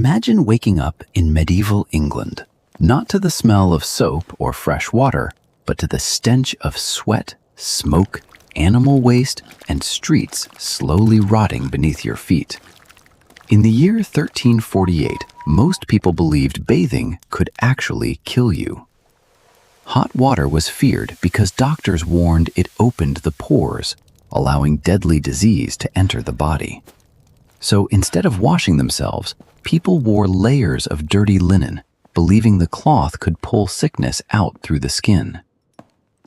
Imagine waking up in medieval England, not to the smell of soap or fresh water, but to the stench of sweat, smoke, animal waste, and streets slowly rotting beneath your feet. In the year 1348, most people believed bathing could actually kill you. Hot water was feared because doctors warned it opened the pores, allowing deadly disease to enter the body. So instead of washing themselves, people wore layers of dirty linen, believing the cloth could pull sickness out through the skin.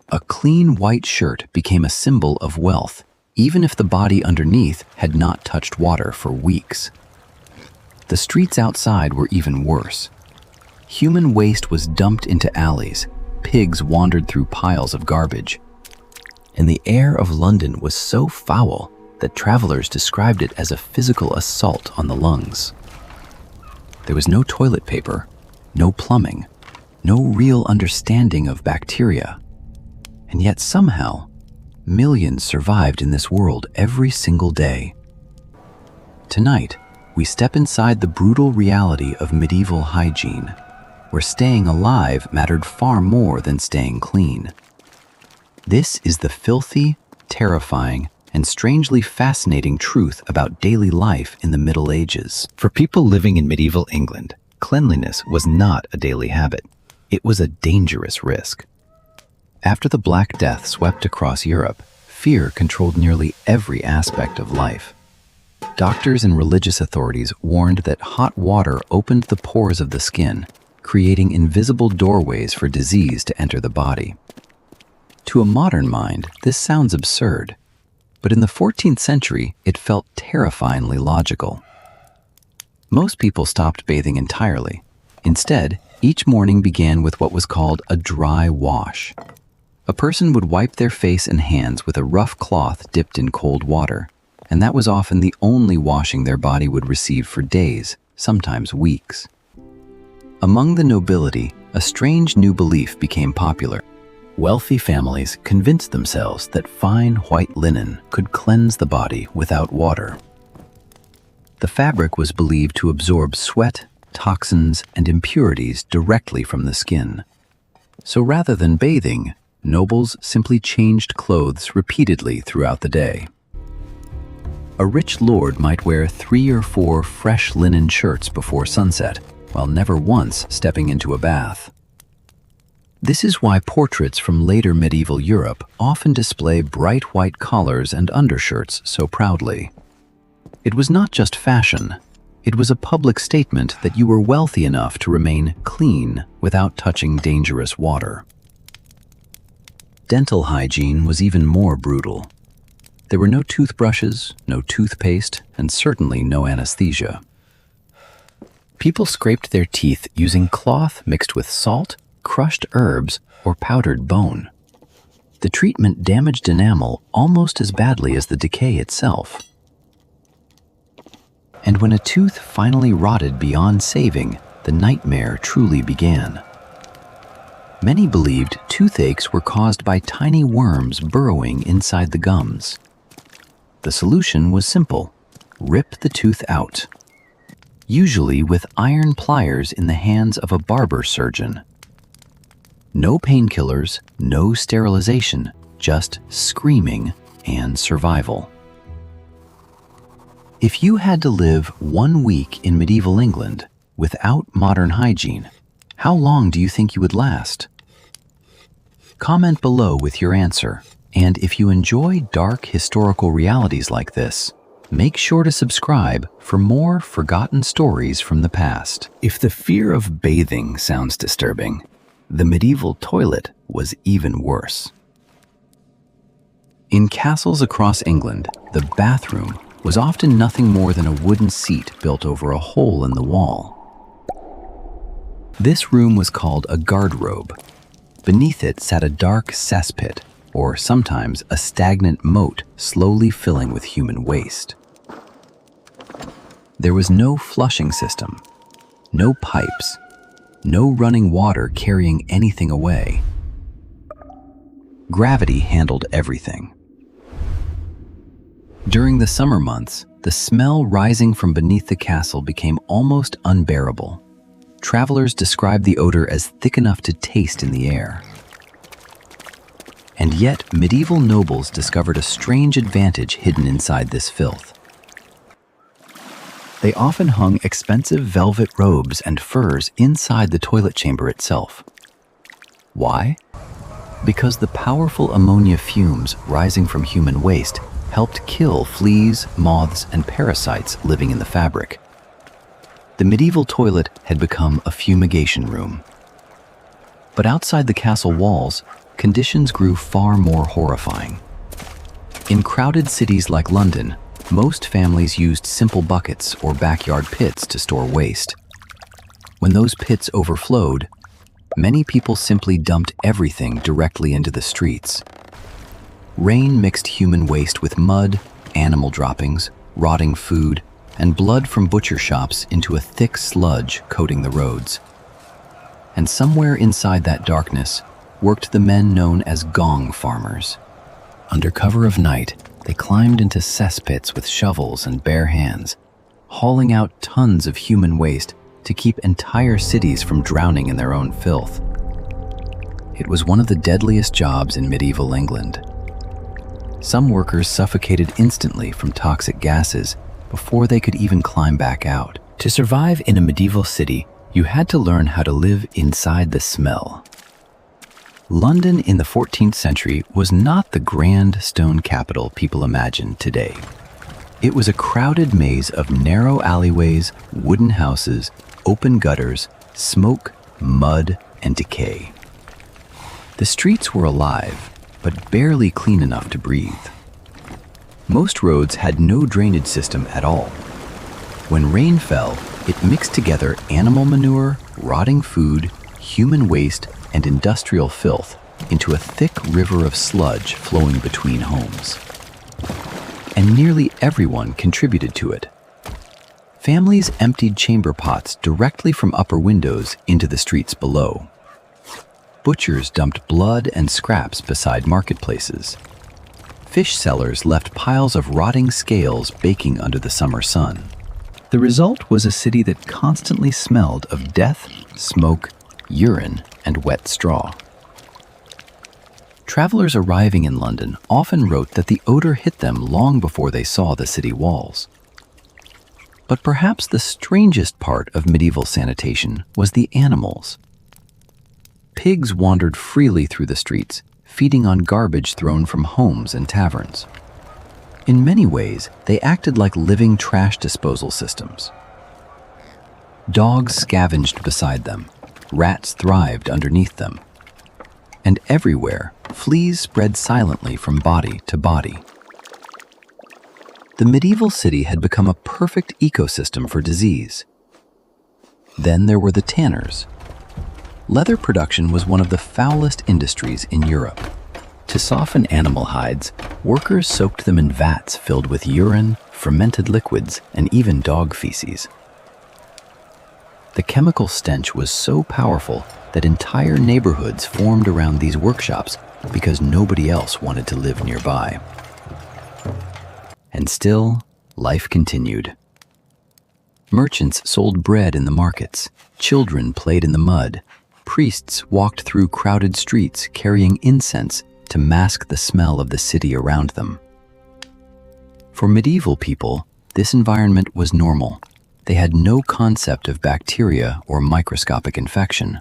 A clean white shirt became a symbol of wealth, even if the body underneath had not touched water for weeks. The streets outside were even worse. Human waste was dumped into alleys, pigs wandered through piles of garbage, and the air of London was so foul that travelers described it as a physical assault on the lungs. There was no toilet paper, no plumbing, no real understanding of bacteria. And yet somehow, millions survived in this world every single day. Tonight, we step inside the brutal reality of medieval hygiene, where staying alive mattered far more than staying clean. This is the filthy, terrifying, and strangely fascinating truth about daily life in the Middle Ages. For people living in medieval England, cleanliness was not a daily habit. It was a dangerous risk. After the Black Death swept across Europe, fear controlled nearly every aspect of life. Doctors and religious authorities warned that hot water opened the pores of the skin, creating invisible doorways for disease to enter the body. To a modern mind, this sounds absurd, but in the 14th century, it felt terrifyingly logical. Most people stopped bathing entirely. Instead, each morning began with what was called a dry wash. A person would wipe their face and hands with a rough cloth dipped in cold water, and that was often the only washing their body would receive for days, sometimes weeks. Among the nobility, a strange new belief became popular. Wealthy families convinced themselves that fine white linen could cleanse the body without water. The fabric was believed to absorb sweat, toxins, and impurities directly from the skin. So rather than bathing, nobles simply changed clothes repeatedly throughout the day. A rich lord might wear 3 or 4 fresh linen shirts before sunset, while never once stepping into a bath. This is why portraits from later medieval Europe often display bright white collars and undershirts so proudly. It was not just fashion, it was a public statement that you were wealthy enough to remain clean without touching dangerous water. Dental hygiene was even more brutal. There were no toothbrushes, no toothpaste, and certainly no anesthesia. People scraped their teeth using cloth mixed with salt, crushed herbs, or powdered bone. The treatment damaged enamel almost as badly as the decay itself. And when a tooth finally rotted beyond saving, the nightmare truly began. Many believed toothaches were caused by tiny worms burrowing inside the gums. The solution was simple: rip the tooth out, usually with iron pliers in the hands of a barber surgeon. No painkillers, no sterilization, just screaming and survival. If you had to live 1 week in medieval England without modern hygiene, how long do you think you would last? Comment below with your answer, and if you enjoy dark historical realities like this, make sure to subscribe for more forgotten stories from the past. If the fear of bathing sounds disturbing, the medieval toilet was even worse. In castles across England, the bathroom was often nothing more than a wooden seat built over a hole in the wall. This room was called a garderobe. Beneath it sat a dark cesspit, or sometimes a stagnant moat slowly filling with human waste. There was no flushing system, no pipes, no running water carrying anything away. Gravity handled everything. During the summer months, the smell rising from beneath the castle became almost unbearable. Travelers described the odor as thick enough to taste in the air. And yet, medieval nobles discovered a strange advantage hidden inside this filth. They often hung expensive velvet robes and furs inside the toilet chamber itself. Why? Because the powerful ammonia fumes rising from human waste helped kill fleas, moths, and parasites living in the fabric. The medieval toilet had become a fumigation room. But outside the castle walls, conditions grew far more horrifying. In crowded cities like London, most families used simple buckets or backyard pits to store waste. When those pits overflowed, many people simply dumped everything directly into the streets. Rain mixed human waste with mud, animal droppings, rotting food, and blood from butcher shops into a thick sludge coating the roads. And somewhere inside that darkness worked the men known as gong farmers. Under cover of night, they climbed into cesspits with shovels and bare hands, hauling out tons of human waste to keep entire cities from drowning in their own filth. It was one of the deadliest jobs in medieval England. Some workers suffocated instantly from toxic gases before they could even climb back out. To survive in a medieval city, you had to learn how to live inside the smell. London in the 14th century was not the grand stone capital people imagine today. It was a crowded maze of narrow alleyways, wooden houses, open gutters, smoke, mud, and decay. The streets were alive, but barely clean enough to breathe. Most roads had no drainage system at all. When rain fell, it mixed together animal manure, rotting food, human waste, and industrial filth into a thick river of sludge flowing between homes. And nearly everyone contributed to it. Families emptied chamber pots directly from upper windows into the streets below. Butchers dumped blood and scraps beside marketplaces. Fish sellers left piles of rotting scales baking under the summer sun. The result was a city that constantly smelled of death, smoke, urine, and wet straw. Travelers arriving in London often wrote that the odor hit them long before they saw the city walls. But perhaps the strangest part of medieval sanitation was the animals. Pigs wandered freely through the streets, feeding on garbage thrown from homes and taverns. In many ways, they acted like living trash disposal systems. Dogs scavenged beside them, rats thrived underneath them, and everywhere, fleas spread silently from body to body. The medieval city had become a perfect ecosystem for disease. Then there were the tanners. Leather production was one of the foulest industries in Europe. To soften animal hides, workers soaked them in vats filled with urine, fermented liquids, and even dog feces. The chemical stench was so powerful that entire neighborhoods formed around these workshops because nobody else wanted to live nearby. And still, life continued. Merchants sold bread in the markets, children played in the mud, priests walked through crowded streets carrying incense to mask the smell of the city around them. For medieval people, this environment was normal. They had no concept of bacteria or microscopic infection.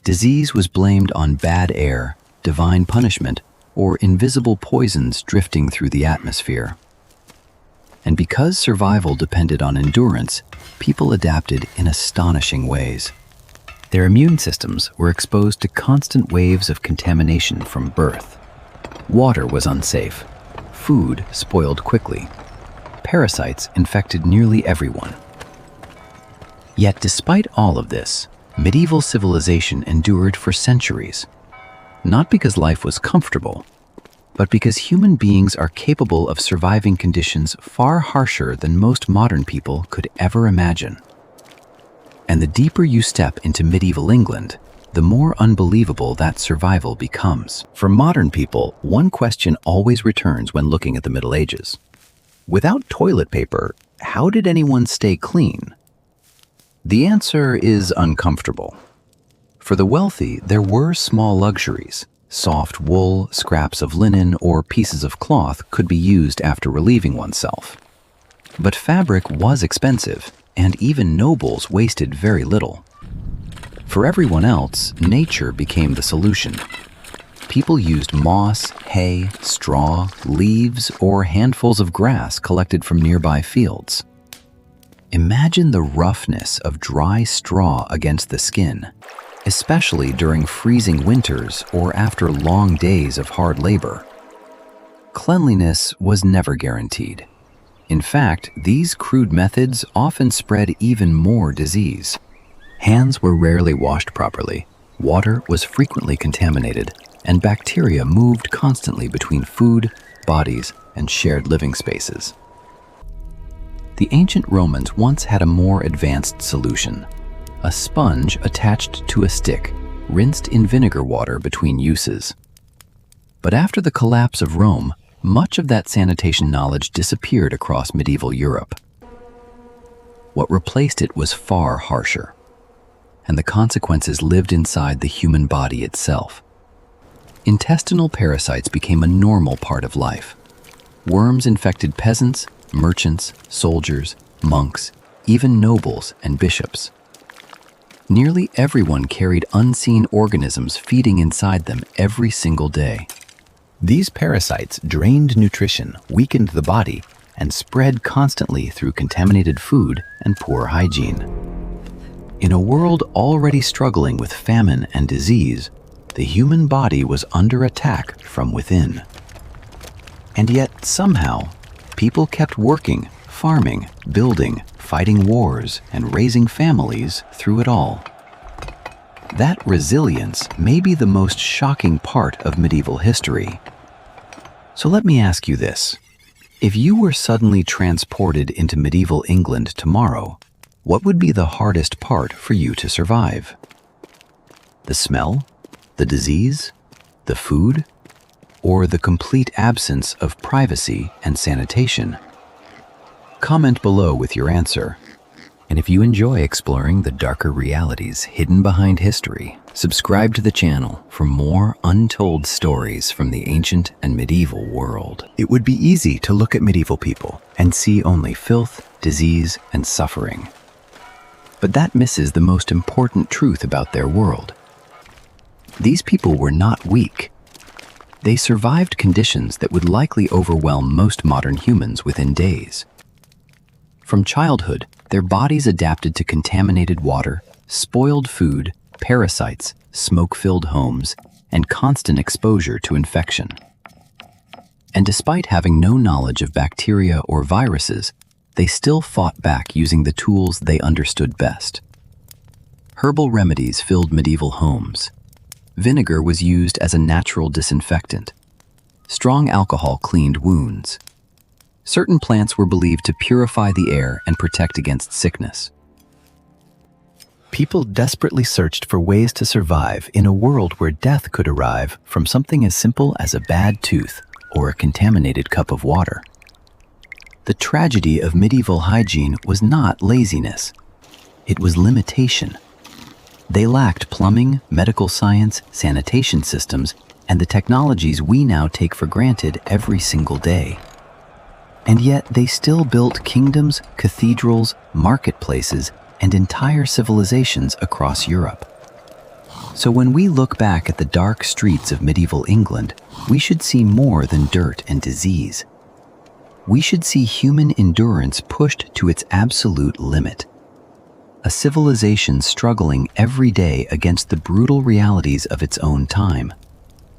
Disease was blamed on bad air, divine punishment, or invisible poisons drifting through the atmosphere. And because survival depended on endurance, people adapted in astonishing ways. Their immune systems were exposed to constant waves of contamination from birth. Water was unsafe. Food spoiled quickly. Parasites infected nearly everyone. Yet despite all of this, medieval civilization endured for centuries. Not because life was comfortable, but because human beings are capable of surviving conditions far harsher than most modern people could ever imagine. And the deeper you step into medieval England, the more unbelievable that survival becomes. For modern people, one question always returns when looking at the Middle Ages. Without toilet paper, how did anyone stay clean? The answer is uncomfortable. For the wealthy, there were small luxuries. Soft wool, scraps of linen, or pieces of cloth could be used after relieving oneself. But fabric was expensive, and even nobles wasted very little. For everyone else, nature became the solution. People used moss, hay, straw, leaves, or handfuls of grass collected from nearby fields. Imagine the roughness of dry straw against the skin, especially during freezing winters or after long days of hard labor. Cleanliness was never guaranteed. In fact, these crude methods often spread even more disease. Hands were rarely washed properly, water was frequently contaminated, and bacteria moved constantly between food, bodies, and shared living spaces. The ancient Romans once had a more advanced solution: a sponge attached to a stick, rinsed in vinegar water between uses. But after the collapse of Rome, much of that sanitation knowledge disappeared across medieval Europe. What replaced it was far harsher, and the consequences lived inside the human body itself. Intestinal parasites became a normal part of life. Worms infected peasants, merchants, soldiers, monks, even nobles and bishops. Nearly everyone carried unseen organisms feeding inside them every single day. These parasites drained nutrition, weakened the body, and spread constantly through contaminated food and poor hygiene. In a world already struggling with famine and disease, the human body was under attack from within. And yet, somehow, people kept working, farming, building, fighting wars, and raising families through it all. That resilience may be the most shocking part of medieval history. So let me ask you this. If you were suddenly transported into medieval England tomorrow, what would be the hardest part for you to survive? The smell? The disease? The food? Or the complete absence of privacy and sanitation? Comment below with your answer. And if you enjoy exploring the darker realities hidden behind history, subscribe to the channel for more untold stories from the ancient and medieval world. It would be easy to look at medieval people and see only filth, disease, and suffering. But that misses the most important truth about their world. These people were not weak. They survived conditions that would likely overwhelm most modern humans within days. From childhood, their bodies adapted to contaminated water, spoiled food, parasites, smoke-filled homes, and constant exposure to infection. And despite having no knowledge of bacteria or viruses, they still fought back using the tools they understood best. Herbal remedies filled medieval homes. Vinegar was used as a natural disinfectant. Strong alcohol cleaned wounds. Certain plants were believed to purify the air and protect against sickness. People desperately searched for ways to survive in a world where death could arrive from something as simple as a bad tooth or a contaminated cup of water. The tragedy of medieval hygiene was not laziness. It was limitation. They lacked plumbing, medical science, sanitation systems, and the technologies we now take for granted every single day. And yet they still built kingdoms, cathedrals, marketplaces, and entire civilizations across Europe. So when we look back at the dark streets of medieval England, we should see more than dirt and disease. We should see human endurance pushed to its absolute limit. A civilization struggling every day against the brutal realities of its own time,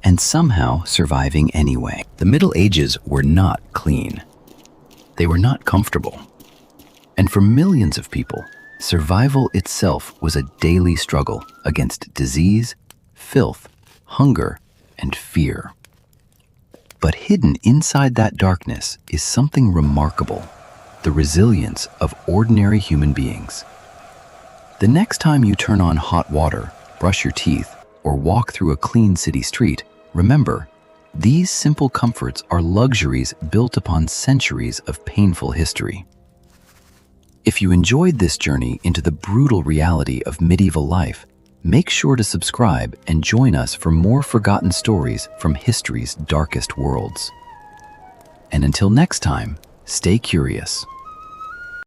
and somehow surviving anyway. The Middle Ages were not clean. They were not comfortable. And for millions of people, survival itself was a daily struggle against disease, filth, hunger, and fear. But hidden inside that darkness is something remarkable: the resilience of ordinary human beings. The next time you turn on hot water, brush your teeth, or walk through a clean city street, remember, These simple comforts are luxuries built upon centuries of painful history. If you enjoyed this journey into the brutal reality of medieval life, make sure to subscribe and join us for more forgotten stories from history's darkest worlds. And until next time, stay curious.